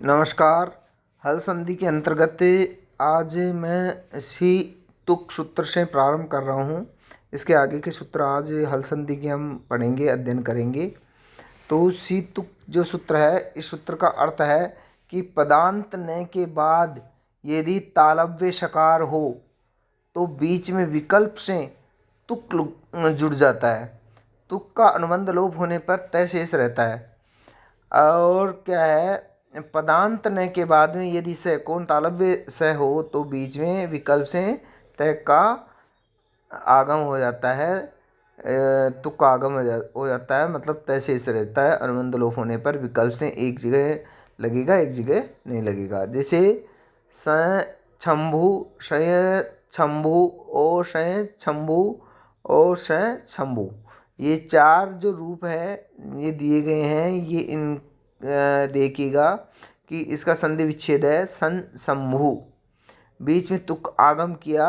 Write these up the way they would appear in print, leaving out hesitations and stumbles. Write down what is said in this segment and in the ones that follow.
नमस्कार। हल संधि के अंतर्गत आज मैं सी तुक सूत्र से प्रारंभ कर रहा हूँ। इसके आगे के सूत्र आज हल संधि के हम पढ़ेंगे, अध्ययन करेंगे। तो सी तुक जो सूत्र है, इस सूत्र का अर्थ है कि पदांत न के बाद यदि तालव्य शकार हो तो बीच में विकल्प से तुक जुड़ जाता है। तुक का अनुबंध लोप होने पर तय शेष रहता है। और क्या है, पदांत न के बाद में यदि स कोण तालव्य स हो तो बीच में विकल्प से तय का आगम हो जाता है, तुक का आगम हो जाता है, मतलब तय शेष रहता है। अनुबंध लोप होने पर विकल्प से एक जगह लगेगा, एक जगह नहीं लगेगा। जैसे स शंभु, शय शंभु, ओ शय शंभु और श शंभु, ये चार जो रूप है ये दिए गए हैं। ये इन देखिएगा कि इसका संधि विच्छेद है सन शंभु, बीच में तुक आगम किया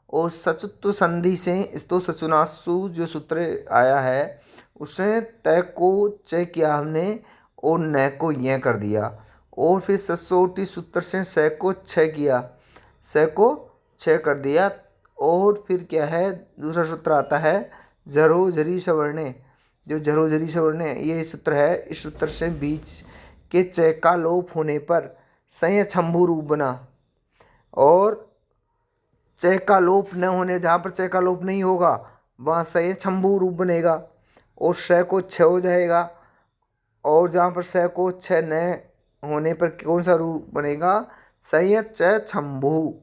और सचुत्व संधि से स्तो सचुनासु जो सूत्र आया है उससे तय को च किया हमने और न को य कर दिया। और फिर ससोटी सूत्र से स को छ किया, स को छ कर दिया। और फिर क्या है, दूसरा सूत्र आता है झरो झरी सवर्णे, जो झरो झरी सवर्णे ये सूत्र है। इस सूत्र से बीच के च का लोप होने पर संय छंभु रूप बना। और च का लोप न होने, जहाँ पर च का लोप नहीं होगा वहाँ संय छंभु रूप बनेगा और स को छ हो जाएगा। और जहाँ पर स को छ न होने पर कौन सा रूप बनेगा, संय च छंभु।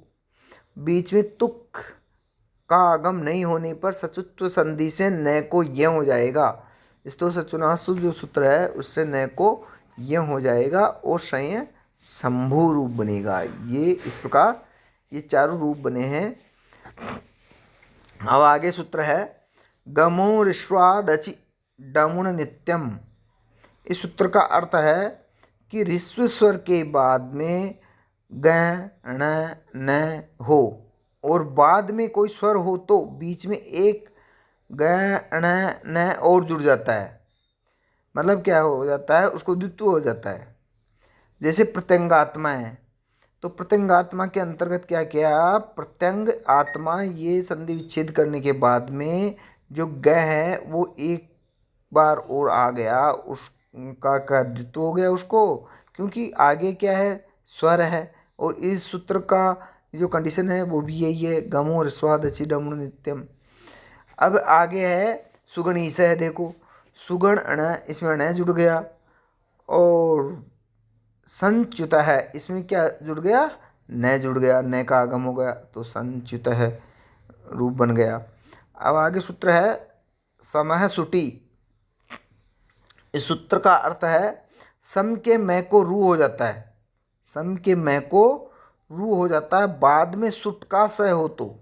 बीच में तुक का आगम नहीं होने पर सचुत्व संधि से न को य हो जाएगा। तो सचुनासु जो सूत्र है उससे न को य हो जाएगा और संय शंभु रूप बनेगा। ये इस प्रकार ये चारों रूप बने हैं। अब आगे सूत्र है गमो ऋष्वादचि डमुण नित्यम। इस सूत्र का अर्थ है कि ऋस्व स्वर के बाद में ग ण न हो और बाद में कोई स्वर हो तो बीच में एक ग ण न और जुड़ जाता है। मतलब क्या हो जाता है, उसको द्वित्व हो जाता है। जैसे प्रत्यंगात्मा है, तो प्रत्यंगात्मा के अंतर्गत क्या किया, प्रत्यंग आत्मा ये संधि विच्छेद करने के बाद में जो ग है वो एक बार और आ गया, उसका क्या द्वित्व हो गया उसको, क्योंकि आगे क्या है स्वर है। और इस सूत्र का जो कंडीशन है वो भी यही है, गमो ऋस्वादचि डमणु नित्यम। अब आगे है सुगणी से है, देखो सुगण अण, इसमें अण जुड़ गया। और संच्युत है, इसमें क्या जुड़ गया, न जुड़ गया, न का आगम हो गया तो संच्युत है रूप बन गया। अब आगे सूत्र है समह सुटी। इस सूत्र का अर्थ है सम के मैं को रू हो जाता है, सम के मैं को रू हो जाता है बाद में सुट का स हो तो।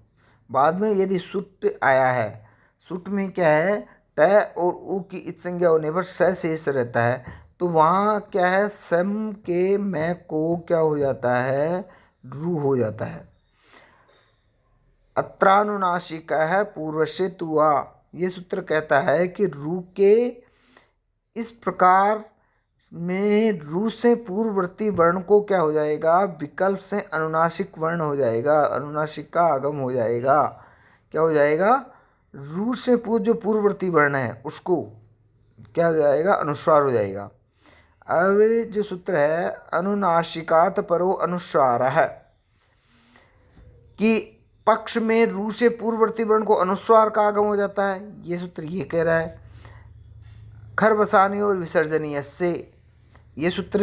बाद में यदि सुट आया है, सुट में क्या है तय और उ की इत संज्ञा होने पर स शेष रहता है, तो वहाँ क्या है सम के मैं को क्या हो जाता है, रू हो जाता है। अत्रानुनासिक है पूर्व से तुआ। ये सूत्र कहता है कि रू के इस प्रकार में रू से पूर्ववर्ती वर्ण को क्या हो जाएगा, विकल्प से अनुनासिक वर्ण हो जाएगा, अनुनासिक का आगम हो जाएगा। क्या हो जाएगा, रू से पूर्व जो पूर्ववर्ती वर्ण है उसको क्या हो जाएगा, अनुस्वार हो जाएगा। अब जो सूत्र है अनुनासिकात परो अनुस्वार है, कि पक्ष में रू से पूर्ववर्ती वर्ण को अनुस्वार का आगम हो जाता है। ये सूत्र ये कह रहा है खरबसानी और विसर्जनीय से। ये सूत्र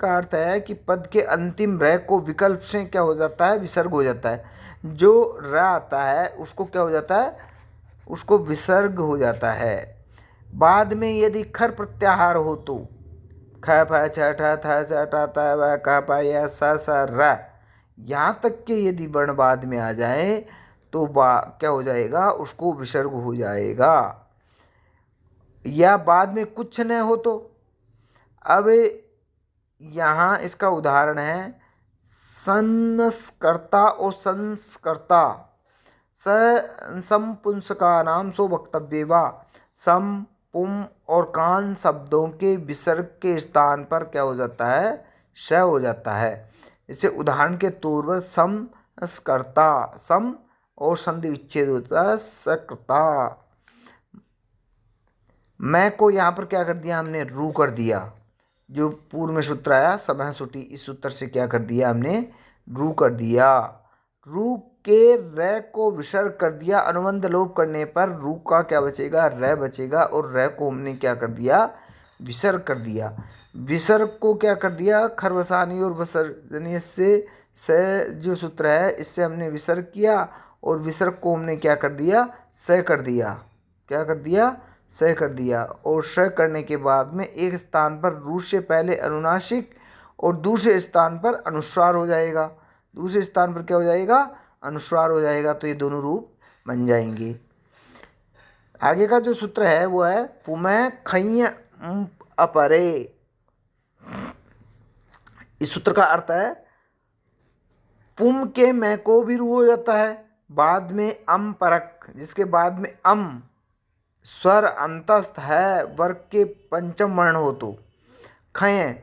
का अर्थ है कि पद के अंतिम र को विकल्प से क्या हो जाता है, विसर्ग हो जाता है। जो र आता है उसको क्या हो जाता है, उसको विसर्ग हो जाता है। बाद में यदि खर प्रत्याहार हो तो ख फ छ ठ थ च ट त व क प य स स र, यहाँ तक के यदि वर्ण बाद में आ जाए तो क्या हो जाएगा, उसको विसर्ग हो जाएगा। या बाद में कुछ न हो तो। अब यहाँ इसका उदाहरण है संस्कर्ता और संस्कर्ता। सम पुंसका नाम सो वक्तव्य वा। सम पुम और कान शब्दों के विसर्ग के स्थान पर क्या हो जाता है, श हो जाता है। जैसे उदाहरण के तौर पर समस्कर्ता, सम और संधि विच्छेद होता है सकर्ता। मैं को यहाँ पर क्या कर दिया हमने, रू कर दिया। जो पूर्व में सूत्र आया समय सुटी, इस सूत्र से क्या कर दिया हमने, रू कर दिया। रू के रे को विसर्ग कर दिया। अनुबंध लोप करने पर रू का क्या बचेगा, रे बचेगा, और रे को हमने क्या कर दिया, विसर्ग कर दिया। विसर्ग को क्या कर दिया, खरवसानी और विसर्जनीय से जो सूत्र है इससे हमने विसर्ग किया, और विसर्ग को हमने क्या कर दिया, स कर दिया। क्या कर दिया, स कर दिया। और स करने के बाद में एक स्थान पर रू से पहले अनुनासिक और दूसरे स्थान पर अनुस्वार हो जाएगा। दूसरे स्थान पर क्या हो जाएगा, अनुस्वार हो जाएगा। तो ये दोनों रूप बन जाएंगे। आगे का जो सूत्र है वो है पुमै खञ् अपरे। इस सूत्र का अर्थ है पुम के मैं को भी रू हो जाता है, बाद में अम परक, जिसके बाद में अम स्वर अंतस्थ है, वर्ग के पंचम वर्ण हो तो। खय,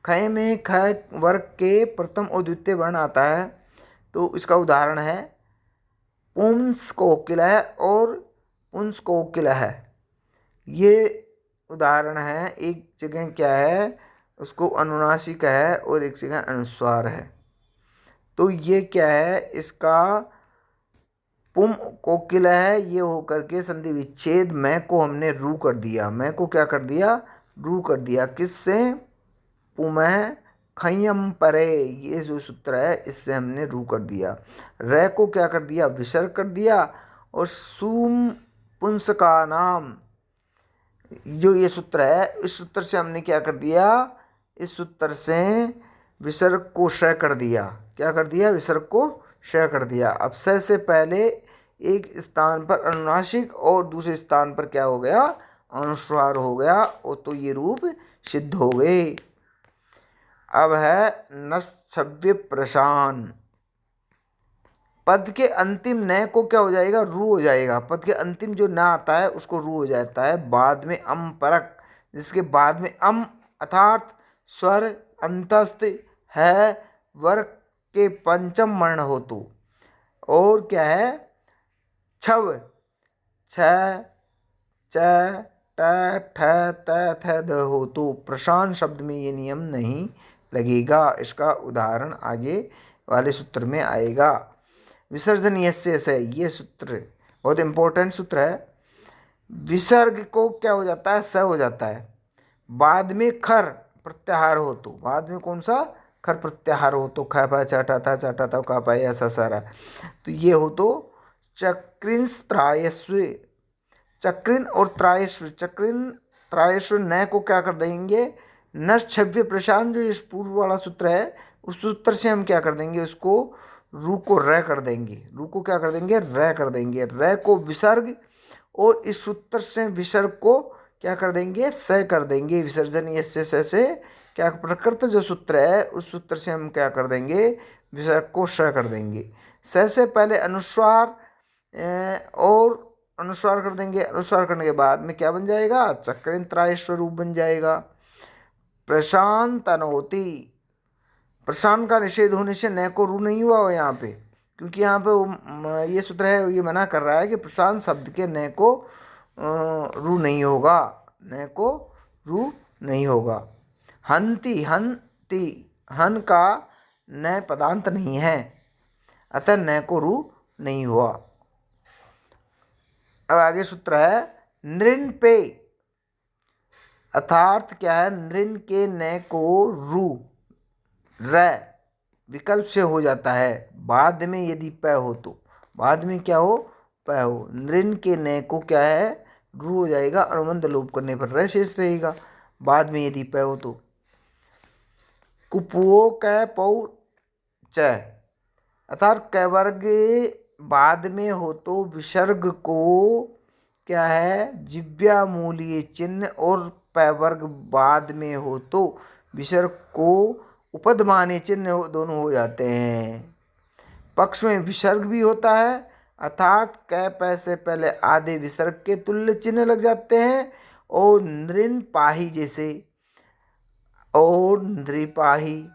खय में ख वर्ग के प्रथम और द्वितीय वर्ण आता है। तो इसका उदाहरण है पुंस कोकिलः और पुंस कोकिलः। ये उदाहरण है। एक जगह क्या है, उसको अनुनासिक है और एक जगह अनुस्वार है। तो ये क्या है, इसका पुम कोकिल है, ये होकर के संधि विच्छेद मैं को हमने रू कर दिया। मैं को क्या कर दिया, रू कर दिया। किससे, पुमः खय्यम परे, ये जो सूत्र है इससे हमने रू कर दिया। रे को क्या कर दिया, विसर्ग कर दिया। और सुम पुंस का नाम, जो ये सूत्र है इस सूत्र से हमने क्या कर दिया, इस सूत्र से विसर्ग को श कर दिया। क्या कर दिया, विसर्ग को श कर दिया। अब स से पहले एक स्थान पर अनुनासिक और दूसरे स्थान पर क्या हो गया, अनुस्वार हो गया, और तो ये रूप सिद्ध हो गए। अब है नश्छव्य प्रशान। पद के अंतिम न को क्या हो जाएगा, रू हो जाएगा। पद के अंतिम जो न आता है उसको रू हो जाता है। बाद में अम परक, जिसके बाद में अम अर्थात स्वर अंतस्थ है, वर्ग के पंचम वर्ण हो तो। और क्या है, छव, छ, च, ट, ठ, त, थ, द हो तो। प्रशांत शब्द में ये नियम नहीं लगेगा। इसका उदाहरण आगे वाले सूत्र में आएगा। विसर्जनीय से, ये सूत्र बहुत इंपॉर्टेंट सूत्र है। विसर्ग को क्या हो जाता है, स हो जाता है। बाद में खर प्रत्याहार हो तो, बाद में कौन सा, खर प्रत्याहार हो तो। ख प चाटा था का पाए ऐसा सारा। तो ये हो तो चक्रिन त्रायस्व, चक्रिन और त्रायस्व, चक्रिन त्रायस्व न को क्या कर देंगे, नश्छव्य प्रशांत, जो इस पूर्व वाला सूत्र है उस सूत्र से हम क्या कर देंगे, उसको रू को रे कर देंगे। रू को क्या कर देंगे, रे कर देंगे। रे को विसर्ग, और इस सूत्र से विसर्ग को क्या कर देंगे, स कर देंगे। विसर्जनीय से क्या, प्रकृत जो सूत्र है उस सूत्र से हम क्या कर देंगे, विसर्ग को स कर देंगे। स से पहले अनुस्वार और अनुस्वार कर देंगे। अनुस्वार करने के बाद में क्या बन जाएगा, चक्रेंत्राय स्वरूप बन जाएगा। प्रशांत अनोति, प्रशांत का निषेध होने से न को रू नहीं हुआ हो यहाँ पे, क्योंकि यहाँ पे ये सूत्र है ये मना कर रहा है कि प्रशांत शब्द के न को रू नहीं होगा, न को रू नहीं होगा। हंति, हंति, हन का न पदांत नहीं है, अतः न को रू नहीं हुआ। अब आगे सूत्र है नृन पे, अर्थात क्या है, नृन के न को रू र विकल्प से हो जाता है। बाद में यदि प हो तो, बाद में क्या हो, प हो। नृन के न को क्या है, रू हो जाएगा। अनुबंध लोप करने पर र शेष रहेगा, बाद में यदि प हो तो। कुपुओ क पौ च, अर्थात क वर्ग बाद में हो तो विसर्ग को क्या है, जिव्या मूलीय चिन्ह, और प वर्ग बाद में हो तो विसर्ग को उपदमानीय चिन्ह दोनों हो जाते हैं। पक्ष में विसर्ग भी होता है, अर्थात क प से पहले आधे विसर्ग के तुल्य चिन्ह लग जाते हैं, और नृन पाही जैसे। और नृपाही,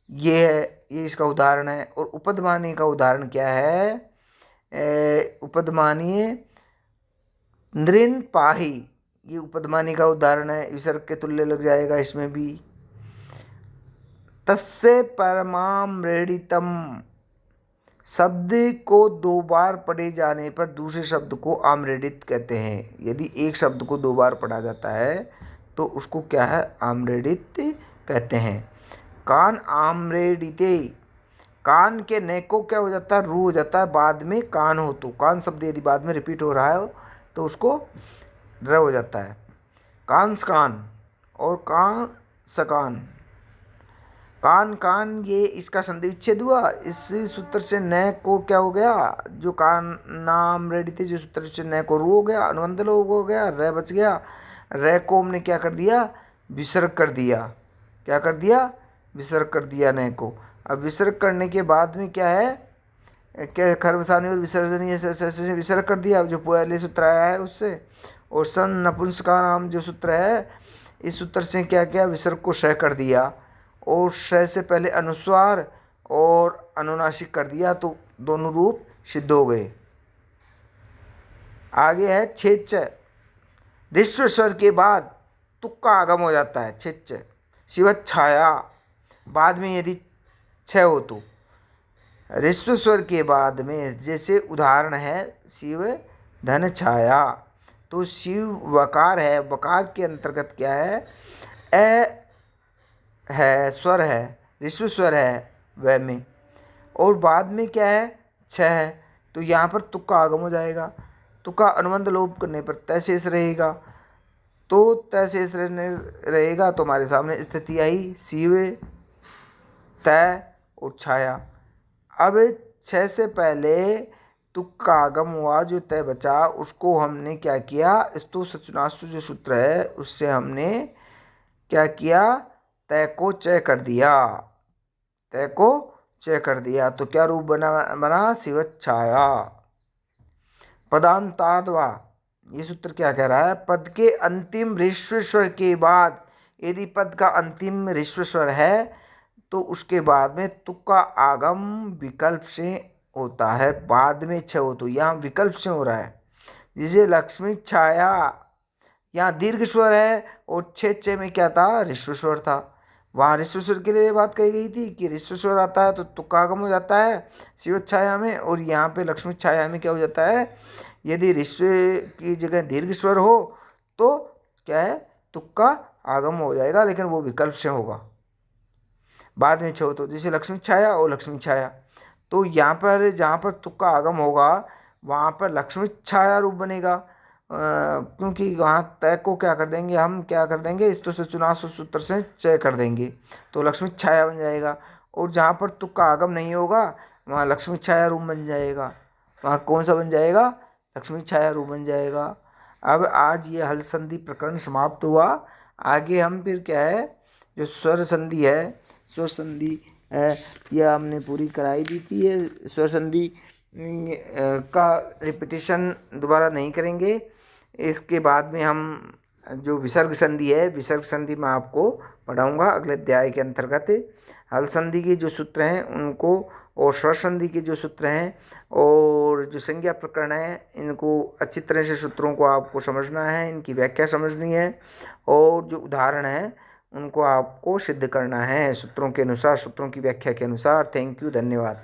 ये है, ये इसका उदाहरण है। और उपदमानीय का उदाहरण क्या है? उपदमानीय नृपाही, ये उपदमानीय का उदाहरण है, विसर्ग के तुल्य लग जाएगा इसमें भी। तस्य परमामृडितम, शब्द को दो बार पढ़े जाने पर दूसरे शब्द को आम्रेडित कहते हैं। यदि एक शब्द को दो बार पढ़ा जाता है तो उसको क्या है? आम्रेडित कहते हैं। कान आम्रेडिते, कान के ने को क्या हो जाता है? रू हो जाता है, बाद में कान हो तो कान शब्द यदि बाद में रिपीट हो रहा है तो उसको र हो जाता है। कान सकान और कान सकान, कान कान, ये इसका संधि विच्छेद हुआ। इस सूत्र से न को क्या हो गया? जो कान नाम रेडी थे, जो सूत्र से न को रू हो गया, अनुबंध लोग हो गया, र बच गया। र को हमने क्या कर दिया? विसर्ग कर दिया। क्या कर दिया? विसर्ग कर दिया न को। अब विसर्ग करने के बाद में क्या है? क्या खरबसानी और विसर्जनीय से विसर्ग कर दिया, जो पहले सूत्र आया है उससे। और सन नपुंसका नाम जो सूत्र है, इस सूत्र से क्या किया? विसर्ग को श कर दिया और श से पहले अनुस्वार और अनुनासिक कर दिया, तो दोनों रूप सिद्ध हो गए। आगे है छेच, ऋस्व स्वर के बाद तुक का आगम हो जाता है। छेच, शिव छाया, बाद में यदि छ हो तो ऋस्व स्वर के बाद में, जैसे उदाहरण है शिव धन छाया, तो शिव वकार है, वकार के अंतर्गत क्या है? ए है, स्वर है, ऋस्व स्वर है वह में, और बाद में क्या है? छ है, तो यहाँ पर तुक का आगम हो जाएगा। तुक का अनुबंध लोप करने पर तय शेष रहेगा, तो तय शेष रहेगा तो हमारे सामने स्थिति आई शिव तय और छाया। अब छ से पहले तुक का आगम हुआ, जो तय बचा उसको हमने क्या किया? स्तु सचुनास्तु जो सूत्र है उससे हमने क्या किया? तय को च कर दिया, तय को च कर दिया, तो क्या रूप बना? शिव छाया। पदांताद्वा, ये सूत्र क्या कह रहा है? पद के अंतिम ऋस्व स्वर के बाद, यदि पद का अंतिम ऋस्व स्वर है तो उसके बाद में तुक का आगम विकल्प से होता है, बाद में छ हो तो। यहाँ विकल्प से हो रहा है, जिसे लक्ष्मी छाया, यहाँ दीर्घ स्वर है और छे में क्या था? ऋस्व स्वर था। वहाँ ऋस्व स्वर के लिए बात कही गई थी कि ऋस्व स्वर आता है तो तुक का आगम हो जाता है शिव छाया में, और यहाँ पे लक्ष्मी छाया में क्या हो जाता है? यदि ऋस्व की जगह दीर्घ स्वर हो तो क्या है? तुक का आगम हो जाएगा, लेकिन वो विकल्प से होगा, बाद में छ हो तो। जैसे लक्ष्मी छाया और लक्ष्मी छाया, तो यहाँ पर जहाँ पर तुक का आगम होगा वहाँ पर लक्ष्मी छाया रूप बनेगा, क्योंकि वहाँ तय को क्या कर देंगे? हम क्या कर देंगे? इस तो से चुनाव सूत्र से चय कर देंगे, तो लक्ष्मी छाया बन जाएगा। और जहाँ पर तुक का आगम नहीं होगा वहाँ लक्ष्मी छाया रूप बन जाएगा। वहाँ कौन सा बन जाएगा? लक्ष्मी छाया रूप बन जाएगा। अब आज ये हल संधि प्रकरण समाप्त हुआ। आगे हम फिर क्या है, जो स्वर संधि है, स्वर संधि है, यह हमने पूरी कराई दी थी। ये स्वर संधि का रिपीटिशन दोबारा नहीं करेंगे। इसके बाद में हम जो विसर्ग संधि है, विसर्ग संधि मैं आपको पढ़ाऊँगा अगले अध्याय के अंतर्गत। हल संधि के जो सूत्र हैं उनको, और स्वर संधि के जो सूत्र हैं, और जो संज्ञा प्रकरण है, इनको अच्छी तरह से सूत्रों को आपको समझना है, इनकी व्याख्या समझनी है, और जो उदाहरण है उनको आपको सिद्ध करना है सूत्रों के अनुसार, सूत्रों की व्याख्या के अनुसार। थैंक यू, धन्यवाद।